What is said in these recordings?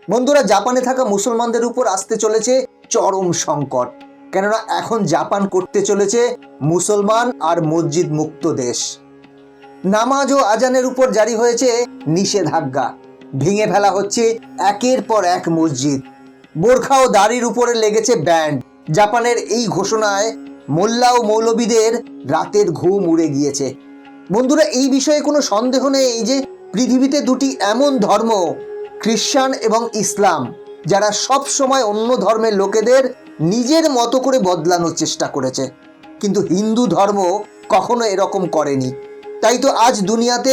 বন্ধুরা, জাপানে থাকা মুসলমানদের উপর আসতে চলেছে চরম সংকট, কেননা এখন জাপান করতে চলেছে মুসলমান আর মসজিদ মুক্ত দেশ। নামাজ ও আজানের উপর জারি হয়েছে নিষেধাজ্ঞা, ভেঙে ফেলা হচ্ছে একের পর এক মসজিদ, বোরখা ও দাড়ির উপরে লেগেছে ব্যান্ড। জাপানের এই ঘোষণায় মোল্লা ও মৌলবীদের রাতের ঘুম উড়ে গিয়েছে। বন্ধুরা, এই বিষয়ে কোনো সন্দেহ নেই যে পৃথিবীতে দুটি এমন ধর্ম, খ্রিস্টান এবং ইসলাম, যারা সব সময় অন্য ধর্মের লোকেদের নিজের মতো করে বদলানোর চেষ্টা করেছে, কিন্তু হিন্দু ধর্ম কখনো এরকম করেনি। তাই তো আজ দুনিয়াতে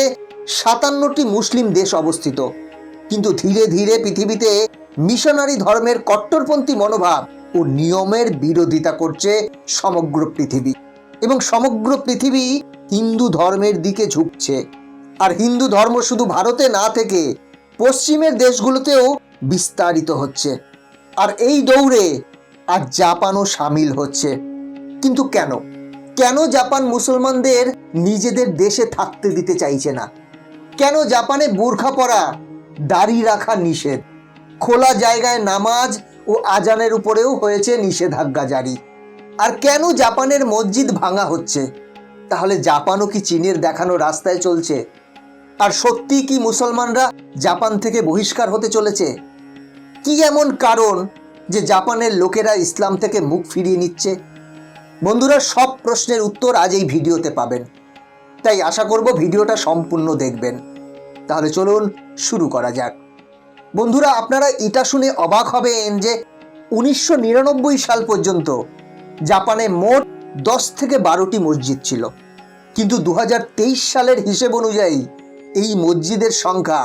57টি মুসলিম দেশ অবস্থিত। কিন্তু ধীরে ধীরে পৃথিবীতে মিশনারি ধর্মের কট্টরপন্থী মনোভাব ও নিয়মের বিরোধিতা করছে সমগ্র পৃথিবী, এবং সমগ্র পৃথিবী হিন্দু ধর্মের দিকে ঝুঁকছে। আর হিন্দু ধর্ম শুধু ভারতে না থেকে পশ্চিমের দেশগুলোতেও বিস্তারিত হচ্ছে। আর এই দৌড়ে আজ জাপানও সামিল হচ্ছে। কিন্তু কেন কেন জাপান মুসলমানদের নিজেদের দেশে থাকতে দিতে চাইছে না? কেন জাপানে বোরখা পরা, দাড়ি রাখা নিষেধ, খোলা জায়গায় নামাজ ও আজানের উপরেও হয়েছে নিষেধাজ্ঞা জারি? আর কেন জাপানের মসজিদ ভাঙা হচ্ছে? তাহলে জাপানও কি চীনের দেখানো রাস্তায় চলছে? আর সত্যি কি মুসলমানরা জাপান থেকে বহিষ্কার হতে চলেছে? কি এমন কারণ যে জাপানের লোকেরা ইসলাম থেকে মুখ ফিরিয়ে নিচ্ছে? বন্ধুরা, সব প্রশ্নের উত্তর আজ এই ভিডিওতে পাবেন, তাই আশা করব ভিডিওটা সম্পূর্ণ দেখবেন। তাহলে চলুন শুরু করা যাক। বন্ধুরা, আপনারা এটা শুনে অবাক হবেন যে 1999 সাল পর্যন্ত জাপানে মোট 10 থেকে 12টি মসজিদ ছিল, কিন্তু 2023 সালের হিসেব অনুযায়ী এই মসজিদের সংখ্যা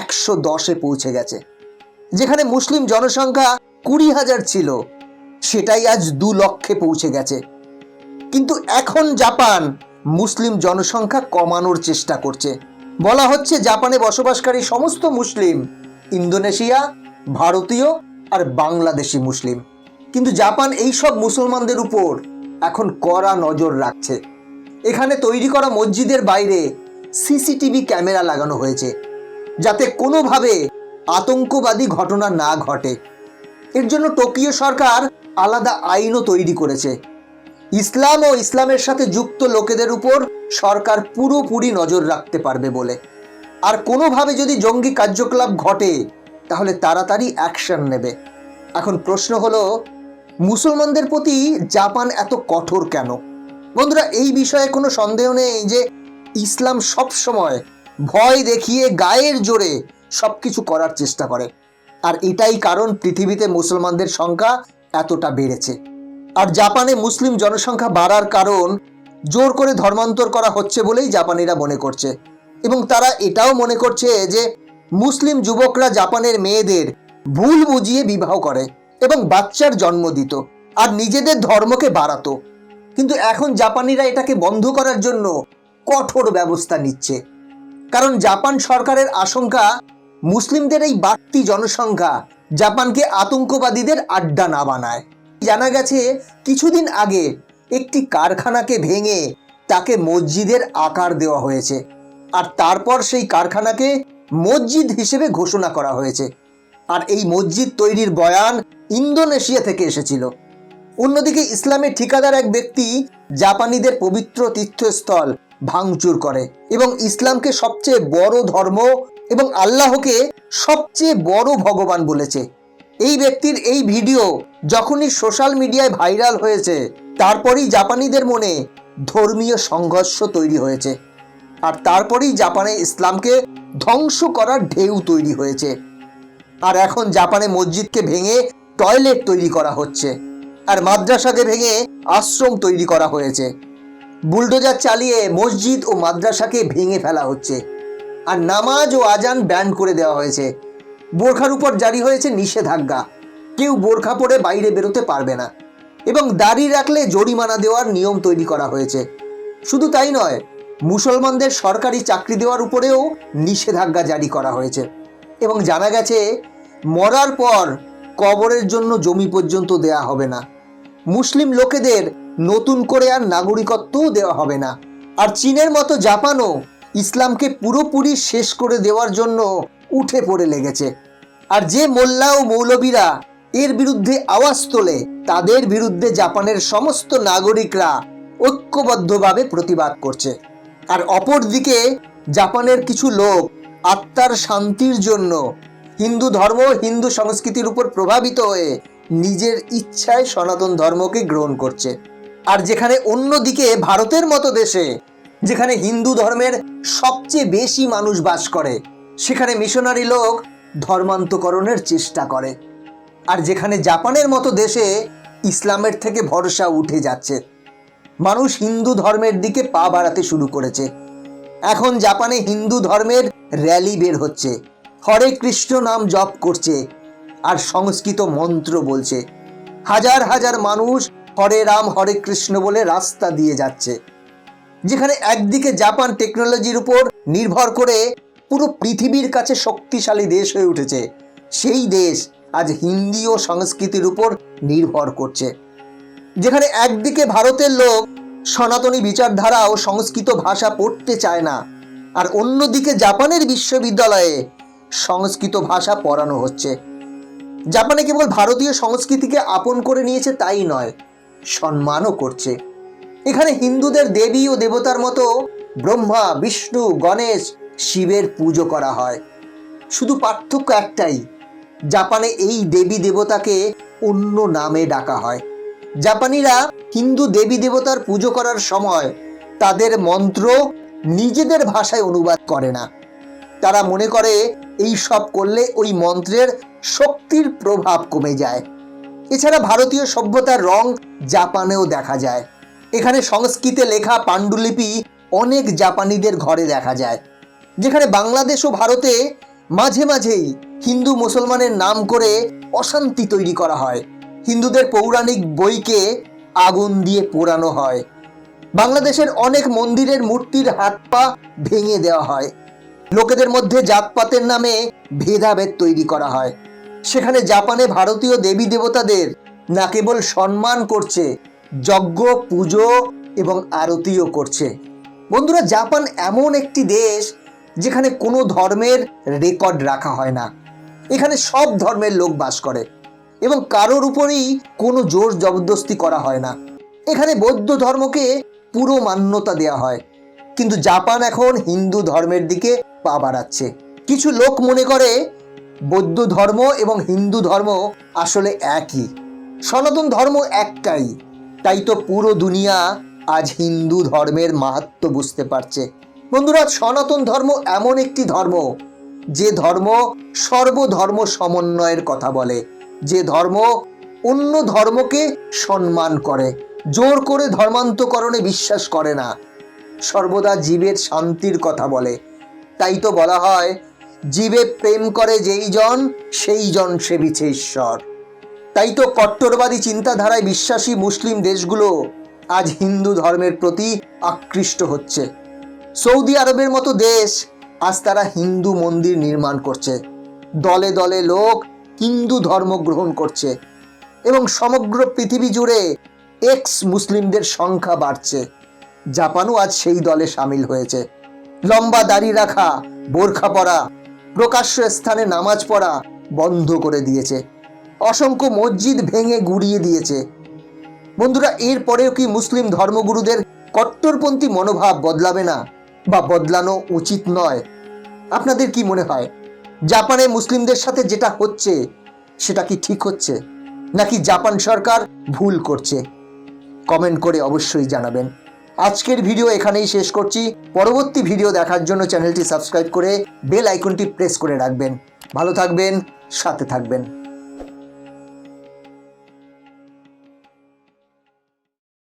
110-এ পৌঁছে গেছে। যেখানে মুসলিম জনসংখ্যা 20,000 ছিল, সেটাই আজ 2 লক্ষে পৌঁছে গেছে। কিন্তু এখন জাপান মুসলিম জনসংখ্যা কমানোর চেষ্টা করছে। বলা হচ্ছে জাপানে বসবাসকারী সমস্ত মুসলিম ইন্দোনেশিয়া, ভারতীয় আর বাংলাদেশি মুসলিম। কিন্তু জাপান এই সব মুসলমানদের উপর এখন কড়া নজর রাখছে। এখানে তৈরি করা মসজিদের বাইরে সিসিটিভি ক্যামেরা লাগানো হয়েছে, যাতে কোনোভাবে আতঙ্কবাদী ঘটনা না ঘটে। এর জন্য টোকিও সরকার আলাদা আইনও তৈরি করেছে। ইসলাম ও ইসলামের সাথে যুক্ত লোকেদের উপর সরকার পুরোপুরি নজর রাখতে পারবে বলে। আর কোনোভাবে যদি জঙ্গি কার্যকলাপ ঘটে, তাহলে তাড়াতাড়ি অ্যাকশন নেবে। এখন প্রশ্ন হলো, মুসলমানদের প্রতি জাপান এত কঠোর কেন? বন্ধুরা, এই বিষয়ে কোনো সন্দেহ নেই যে ইসলাম সব সময় ভয় দেখিয়ে গায়ের জোরে সবকিছু করার চেষ্টা করে। আর এটাই কারণ পৃথিবীতে মুসলমানদের সংখ্যা এতটা বেড়েছে। আর জাপানে মুসলিম জনসংখ্যা বাড়ার কারণ জোর করে ধর্মান্তর করা হচ্ছে বলেই জাপানিরা মনে করছে। এবং তারা এটাও মনে করছে যে মুসলিম যুবকরা জাপানের মেয়েদের ভুল বুঝিয়ে বিবাহ করে এবং বাচ্চার জন্ম দিত আর নিজেদের ধর্মকে বাড়াতো। কিন্তু এখন জাপানিরা এটাকে বন্ধ করার জন্য কঠোর ব্যবস্থা নিচ্ছে। কারণ জাপান সরকারের আশঙ্কা, মুসলিমদের এই বাড়তি জনসংখ্যা জাপানকে আতঙ্কবাদীদের আড্ডা না বানায়। জানা গেছে কিছুদিন আগে একটি কারখানাকে ভেঙে তাকে মসজিদের আকার দেওয়া হয়েছে, আর তারপর সেই কারখানাকে মসজিদ হিসেবে ঘোষণা করা হয়েছে। আর এই মসজিদ তৈরির বয়ান ইন্দোনেশিয়া থেকে এসেছিল। অন্যদিকে ইসলামের ঠিকাদার এক ব্যক্তি জাপানিদের পবিত্র তীর্থস্থল ভাঙচুর করে এবং ইসলামকে সবচেয়ে বড় ধর্ম এবং আল্লাহকে সবচেয়ে বড় ভগবান বলেছে। এই ব্যক্তির এই ভিডিও যখনই সোশ্যাল মিডিয়ায় ভাইরাল হয়েছে, তারপরই জাপানিদের মনে ধর্মীয় সংঘর্ষ তৈরি হয়েছে। আর তারপরেই জাপানে ইসলামকে ধ্বংস করার ঢেউ তৈরি হয়েছে। আর এখন জাপানে মসজিদকে ভেঙে টয়লেট তৈরি করা হচ্ছে, আর মাদ্রাসাকে ভেঙে আশ্রম তৈরি করা হয়েছে। বুলডোজার চালিয়ে মসজিদ ও মাদ্রাসাকে ভেঙে ফেলা হচ্ছে, আর নামাজ ও আজান ব্যান করে দেওয়া হয়েছে। বোরখার উপর জারি হয়েছে নিষেধাজ্ঞা, কেউ বোরখা পরে বাইরে বেরোতে পারবে না, এবং দাড়ি রাখলে জরিমানা দেওয়ার নিয়ম তৈরি করা হয়েছে। শুধু তাই নয়, মুসলমানদের সরকারি চাকরি দেওয়ার উপরেও নিষেধাজ্ঞা জারি করা হয়েছে। এবং জানা গেছে মরার পর কবরের জন্য জমি পর্যন্ত দেয়া হবে না। মুসলিম লোকেদের নতুন করে আর নাগরিকত্বও দেওয়া হবে না। আর চীনের মতো জাপানও ইসলামকে পুরোপুরি শেষ করে দেওয়ার জন্য উঠে পড়ে লেগেছে। আর যে মোল্লা ও মৌলবীরা এর বিরুদ্ধে আওয়াজ তোলে তাদের বিরুদ্ধে জাপানের সমস্ত নাগরিকরা ঐক্যবদ্ধভাবে প্রতিবাদ করছে। আর অপরদিকে জাপানের কিছু লোক আত্মার শান্তির জন্য হিন্দু ধর্ম হিন্দু সংস্কৃতির উপর প্রভাবিত হয়ে নিজের ইচ্ছায় সনাতন ধর্মকে গ্রহণ করছে। আর যেখানে অন্যদিকে ভারতের মতো দেশে যেখানে হিন্দু ধর্মের সবচেয়ে বেশি মানুষ বাস করে সেখানে মিশনারি লোক ধর্মান্তকরণের চেষ্টা করে। আর যেখানে জাপানের মতো দেশে ইসলামের থেকে ভরসা উঠে যাচ্ছে, মানুষ হিন্দু ধর্মের দিকে পা বাড়াতে শুরু করেছে। এখন জাপানে হিন্দু ধর্মের র্যালি বের হচ্ছে, হরে কৃষ্ণ নাম জপ করছে আর সংস্কৃত মন্ত্র বলছে। হাজার হাজার মানুষ হরে রাম হরে কৃষ্ণ বলে রাস্তা দিয়ে যাচ্ছে। যেখানে একদিকে জাপান টেকনোলজির উপর নির্ভর করে পুরো পৃথিবীর কাছে শক্তিশালী দেশ হয়ে উঠেছে, সেই দেশ আজ হিন্দি ও সংস্কৃতির উপর নির্ভর করছে। যেখানে একদিকে ভারতের লোক সনাতনী বিচারধারা ও সংস্কৃত ভাষা পড়তে চায় না, আর অন্যদিকে জাপানের বিশ্ববিদ্যালয়ে সংস্কৃত ভাষা পড়ানো হচ্ছে। জাপানে কেবল ভারতীয় সংস্কৃতিকে আপন করে নিয়েছে তাই নয়, সম্মানও করছে। এখানে হিন্দুদের দেবী ও দেবতার মতো ব্রহ্মা, বিষ্ণু, গণেশ, শিবের পুজো করা হয়। শুধু পার্থক্য একটাই, জাপানে এই দেবী দেবতাকে অন্য নামে ডাকা হয়। জাপানিরা হিন্দু দেবী দেবতার পুজো করার সময় তাদের মন্ত্র নিজেদের ভাষায় অনুবাদ করে না। তারা মনে করে এই সব করলে ওই মন্ত্রের শক্তির প্রভাব কমে যায়। এছাড়া ভারতীয় সভ্যতার রং জাপানেও দেখা যায়। এখানে সংস্কৃতে লেখা পাণ্ডুলিপি অনেক জাপানিদের ঘরে দেখা যায়। যেখানে বাংলাদেশ ও ভারতে মাঝে মাঝেই হিন্দু মুসলমানের নাম করে অশান্তি তৈরি করা হয়। হিন্দুদের পৌরাণিক বইকে আগুন দিয়ে পোড়ানো হয়। বাংলাদেশের অনেক মন্দিরের মূর্তির হাত পা ভেঙে দেওয়া হয়। লোকেদের মধ্যে জাতপাতের নামে ভেদাভেদ তৈরি করা হয়। সেখানে জাপানে ভারতীয় দেবী দেবতাদের না কেবল সম্মান করছে, যজ্ঞ, পুজো এবং আরতিও করছে। বন্ধুরা, জাপান এমন একটি দেশ যেখানে কোনো ধর্মের রেকর্ড রাখা হয় না। এখানে সব ধর্মের লোক বাস করে এবং কারোর উপরেই কোনো জোর জবরদস্তি করা হয় না। এখানে বৌদ্ধ ধর্মকে পুরো মান্যতা দেওয়া হয়, কিন্তু জাপান এখন হিন্দু ধর্মের দিকে পা বাড়াচ্ছে। কিছু লোক মনে করে বৌদ্ধ ধর্ম এবং হিন্দু ধর্ম আসলে একই, সনাতন ধর্ম একটাই। তাই তো পুরো দুনিয়া আজ হিন্দু ধর্মের মাহাত্ম্য বুঝতে পারছে। বন্ধুরা, সনাতন ধর্ম এমন একটি ধর্ম যে ধর্ম সর্বধর্ম সমন্বয়ের কথা বলে, যে ধর্ম অন্য ধর্মকে সম্মান করে, জোর করে ধর্মান্তকরণে বিশ্বাস করে না, সর্বদা জীবের শান্তির কথা বলে। তাই তো বলা হয়, জীবে প্রেম করে যেই জন সেই জন সেবিছে ঈশ্বর। তাই তো কট্টরবাদী চিন্তাধারায় বিশ্বাসী মুসলিম দেশগুলো আজ হিন্দু ধর্মের প্রতি আকৃষ্ট হচ্ছে। সৌদি আরবের মতো দেশ আজ তারা হিন্দু মন্দির নির্মাণ করছে, দলে দলে লোক হিন্দু ধর্ম গ্রহণ করছে এবং সমগ্র পৃথিবী জুড়ে এক্স মুসলিমদের সংখ্যা বাড়ছে। জাপানও আজ সেই দলে সামিল হয়েছে। লম্বা দাড়ি রাখা, বোরখা পরা, প্রকাশ্য স্থানে নামাজ পড়া বন্ধ করে দিয়েছে। অসংখ্য মসজিদ ভেঙে গুড়িয়ে দিয়েছে। বন্ধুরা, এরপরেও কি মুসলিম ধর্মগুরুদের কট্টরপন্থী মনোভাব বদলাবে না বা বদলানো উচিত নয়? আপনাদের কি মনে হয়, জাপানে মুসলিমদের সাথে যেটা হচ্ছে সেটা কি ঠিক হচ্ছে, নাকি জাপান সরকার ভুল করছে? কমেন্ট করে অবশ্যই জানাবেন। আজকের ভিডিও এখানেই শেষ করছি। পরবর্তী ভিডিও দেখার জন্য চ্যানেলটি সাবস্ক্রাইব করে বেল আইকনটি প্রেস করে রাখবেন। ভালো থাকবেন, সাথে থাকবেন।